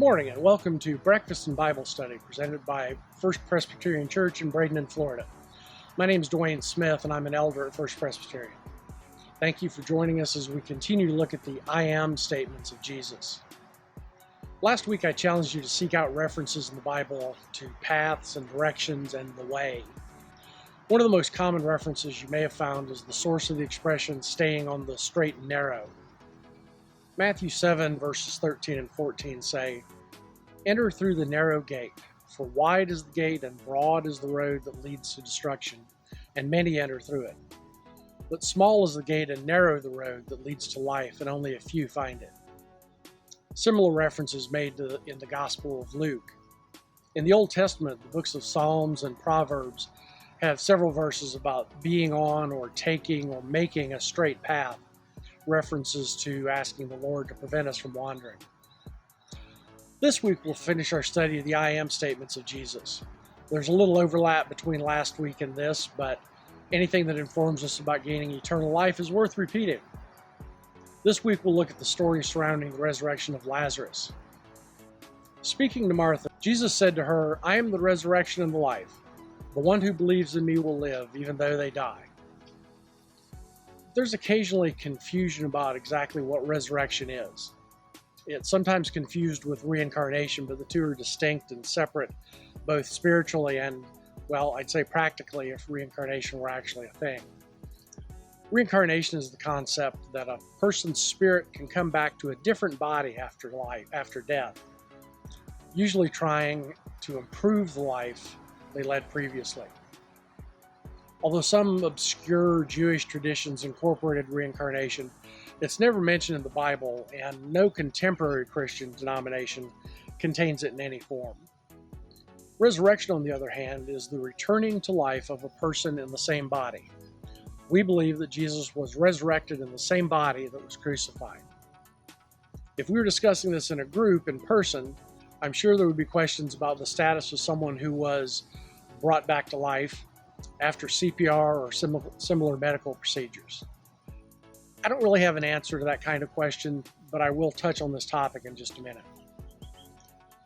morning and welcome to Breakfast and Bible Study presented by First Presbyterian Church in Bradenton, Florida. My name is Dwayne Smith and I'm an elder at First Presbyterian. Thank you for joining us as we continue to look at the I am statements of Jesus. Last week I challenged you to seek out references in the Bible to paths and directions and the way. One of the most common references you may have found is the source of the expression staying on the straight and narrow. Matthew 7 verses 13 and 14 say, "Enter through the narrow gate, for wide is the gate and broad is the road that leads to destruction, and many enter through it. But small is the gate and narrow the road that leads to life, and only a few find it." Similar references made in the Gospel of Luke. In the Old Testament, the books of Psalms and Proverbs have several verses about being on or taking or making a straight path, references to asking the Lord to prevent us from wandering. This week we'll finish our study of the I am statements of Jesus. There's a little overlap between last week and this, but anything that informs us about gaining eternal life is worth repeating. This week we'll look at the story surrounding the resurrection of Lazarus. Speaking to Martha, Jesus said to her, "I am the resurrection and the life. The one who believes in me will live, even though they die." There's occasionally confusion about exactly what resurrection is. It's sometimes confused with reincarnation, but the two are distinct and separate, both spiritually and, well, I'd say practically if reincarnation were actually a thing. Reincarnation is the concept that a person's spirit can come back to a different body after death, usually trying to improve the life they led previously. Although some obscure Jewish traditions incorporated reincarnation, it's never mentioned in the Bible, and no contemporary Christian denomination contains it in any form. Resurrection, on the other hand, is the returning to life of a person in the same body. We believe that Jesus was resurrected in the same body that was crucified. If we were discussing this in a group in person, I'm sure there would be questions about the status of someone who was brought back to life after CPR or similar medical procedures. I don't really have an answer to that kind of question, but I will touch on this topic in just a minute.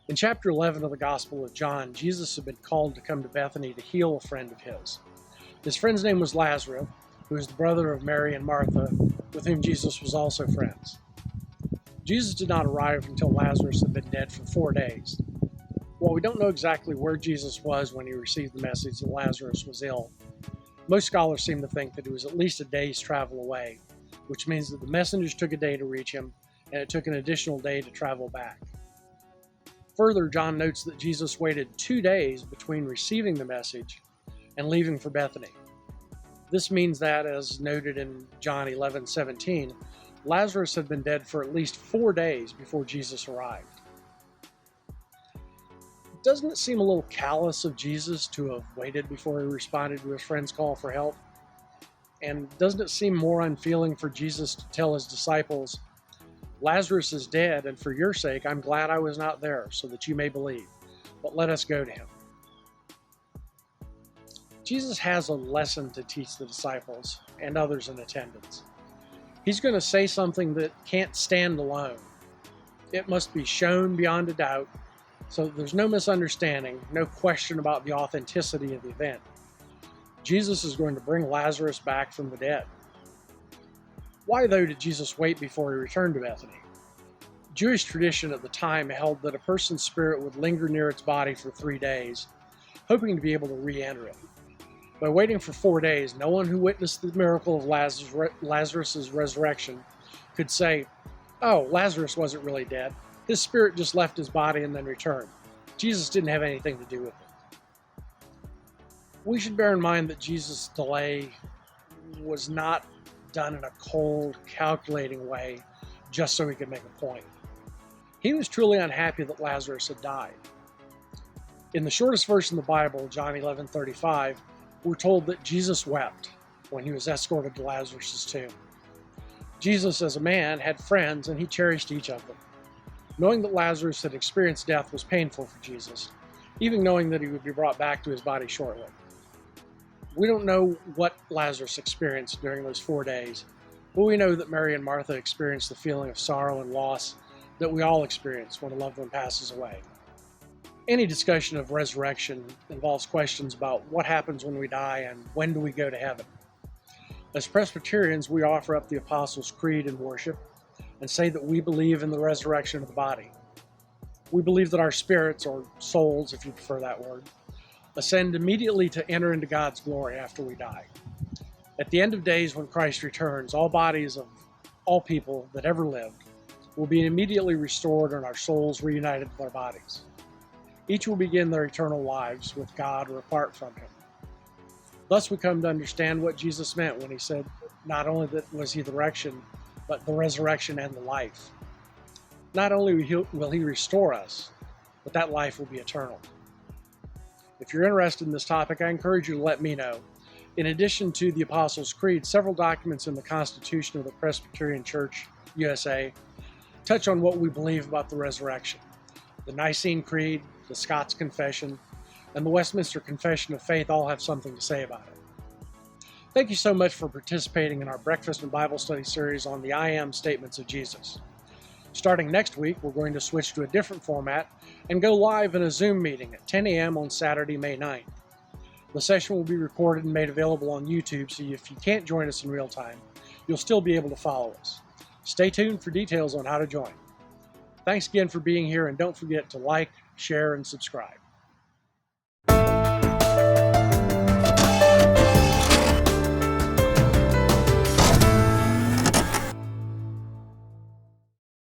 In chapter 11 of the Gospel of John, Jesus had been called to come to Bethany to heal a friend of his. His friend's name was Lazarus, who was the brother of Mary and Martha, with whom Jesus was also friends. Jesus did not arrive until Lazarus had been dead for 4 days. While we don't know exactly where Jesus was when he received the message that Lazarus was ill, most scholars seem to think that he was at least a day's travel away, which means that the messengers took a day to reach him, and it took an additional day to travel back. Further, John notes that Jesus waited 2 days between receiving the message and leaving for Bethany. This means that, as noted in John 11:17, Lazarus had been dead for at least 4 days before Jesus arrived. Doesn't it seem a little callous of Jesus to have waited before he responded to his friend's call for help? And doesn't it seem more unfeeling for Jesus to tell his disciples, "Lazarus is dead, and for your sake I'm glad I was not there, so that you may believe, but let us go to him"? Jesus has a lesson to teach the disciples and others in attendance. He's going to say something that can't stand alone. It must be shown beyond a doubt, so there's no misunderstanding, no question about the authenticity of the event. Jesus is going to bring Lazarus back from the dead. Why, though, did Jesus wait before he returned to Bethany? Jewish tradition at the time held that a person's spirit would linger near its body for 3 days, hoping to be able to re-enter it. By waiting for 4 days, no one who witnessed the miracle of Lazarus' resurrection could say, "Oh, Lazarus wasn't really dead. His spirit just left his body and then returned. Jesus didn't have anything to do with it." We should bear in mind that Jesus' delay was not done in a cold, calculating way just so he could make a point. He was truly unhappy that Lazarus had died. In the shortest verse in the Bible, John 11:35, we're told that Jesus wept when he was escorted to Lazarus' tomb. Jesus, as a man, had friends and he cherished each of them. Knowing that Lazarus had experienced death was painful for Jesus, even knowing that he would be brought back to his body shortly. We don't know what Lazarus experienced during those 4 days, but we know that Mary and Martha experienced the feeling of sorrow and loss that we all experience when a loved one passes away. Any discussion of resurrection involves questions about what happens when we die and when do we go to heaven. As Presbyterians, we offer up the Apostles' Creed in worship and say that we believe in the resurrection of the body. We believe that our spirits, or souls if you prefer that word, ascend immediately to enter into God's glory after we die. At the end of days, when Christ returns, all bodies of all people that ever lived will be immediately restored and our souls reunited with our bodies. Each will begin their eternal lives with God or apart from Him. Thus we come to understand what Jesus meant when He said not only that was He the resurrection, but the resurrection and the life. Not only will He restore us, but that life will be eternal. If you're interested in this topic, I encourage you to let me know. In addition to the Apostles' Creed, several documents in the Constitution of the Presbyterian Church, USA, touch on what we believe about the resurrection. The Nicene Creed, the Scots Confession, and the Westminster Confession of Faith all have something to say about it. Thank you so much for participating in our Breakfast and Bible Study series on the I Am Statements of Jesus. Starting next week, we're going to switch to a different format and go live in a Zoom meeting at 10 a.m. on Saturday, May 9th. The session will be recorded and made available on YouTube, so if you can't join us in real time, you'll still be able to follow us. Stay tuned for details on how to join. Thanks again for being here, and don't forget to like, share, and subscribe.